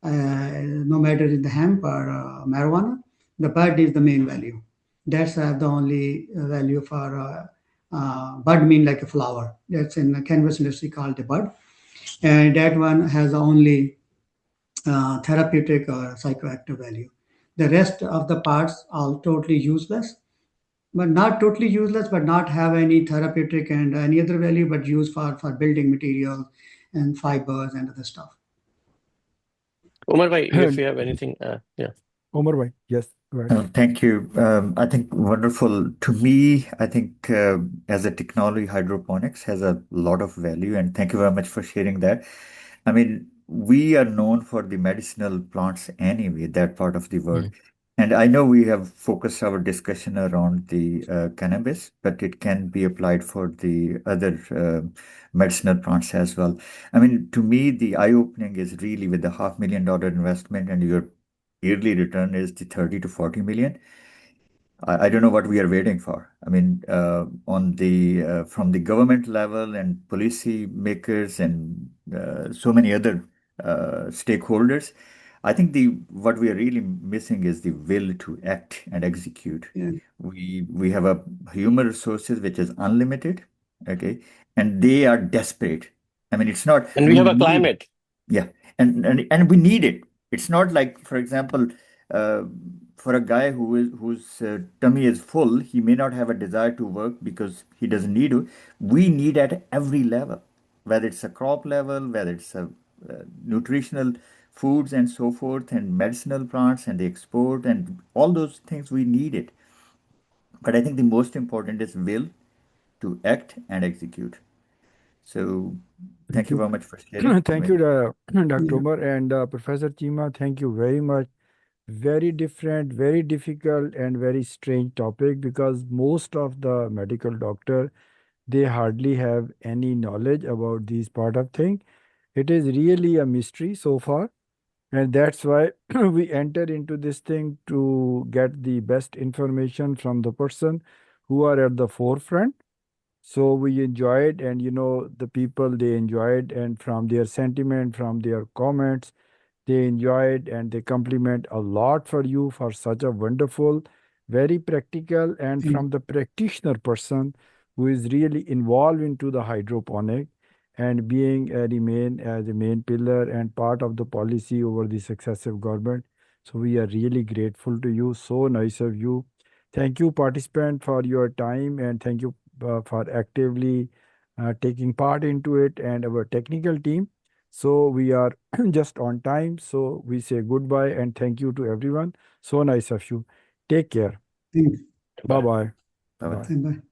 No matter in the hemp or marijuana, the bud is the main value. That's the only value for bud mean like a flower. That's in the canvas industry called the bud, and that one has only therapeutic or psychoactive value. The rest of the parts are totally useless, but not totally useless, but not have any therapeutic and any other value, but used for building materials and fibers and other stuff. Umar bhai, if you have anything, yeah. Omar bhai, yes, go ahead. Thank you. I think wonderful. To me, I think as a technology, hydroponics has a lot of value, and thank you very much for sharing that. I mean, we are known for the medicinal plants anyway, that part of the world. Mm. And I know we have focused our discussion around the cannabis, but it can be applied for the other medicinal plants as well. I mean, to me, the eye-opening is really with the $500,000 investment and your yearly return is the 30 to 40 million. I don't know what we are waiting for. I mean, on the from the government level and policy makers and so many other stakeholders, I think the what we are really missing is the will to act and execute. Yeah. We have a human resources which is unlimited, okay, and they are desperate. I mean, it's not And we we have a need, climate. yeah, and we need it. It's not like, for example, uh, for a guy whose tummy is full, he may not have a desire to work because he doesn't need to. We need at every level, whether it's a crop level, whether it's a nutritional foods and so forth, and medicinal plants and the export and all those things. We need it. But I think the most important is will to act and execute. So Thank thank you you. very much for sharing. I Thank you, mean, Dr. Yeah. Omar and Professor Cheema. Thank you very much. Very different, very difficult, and very strange topic because most of the medical doctor they hardly have any knowledge about these part of thing. It is really a mystery so far, and that's why we enter into this thing to get the best information from the person who are at the forefront. So we enjoyed, and the people they enjoyed, and from their sentiment, from their comments, they enjoyed and they compliment a lot for you for such a wonderful, very practical, and Thank from the practitioner person who is really involved into the hydroponic and being remain as a main pillar and part of the policy over the successive government. So we are really grateful to you. So nice of you. Thank you, participant, for your time, and thank you for actively taking part into it, and our technical team. So we are just on time. So we say goodbye and thank you to everyone. So nice of you. Take care. Thanks. Bye bye. Bye-bye. Bye. Bye.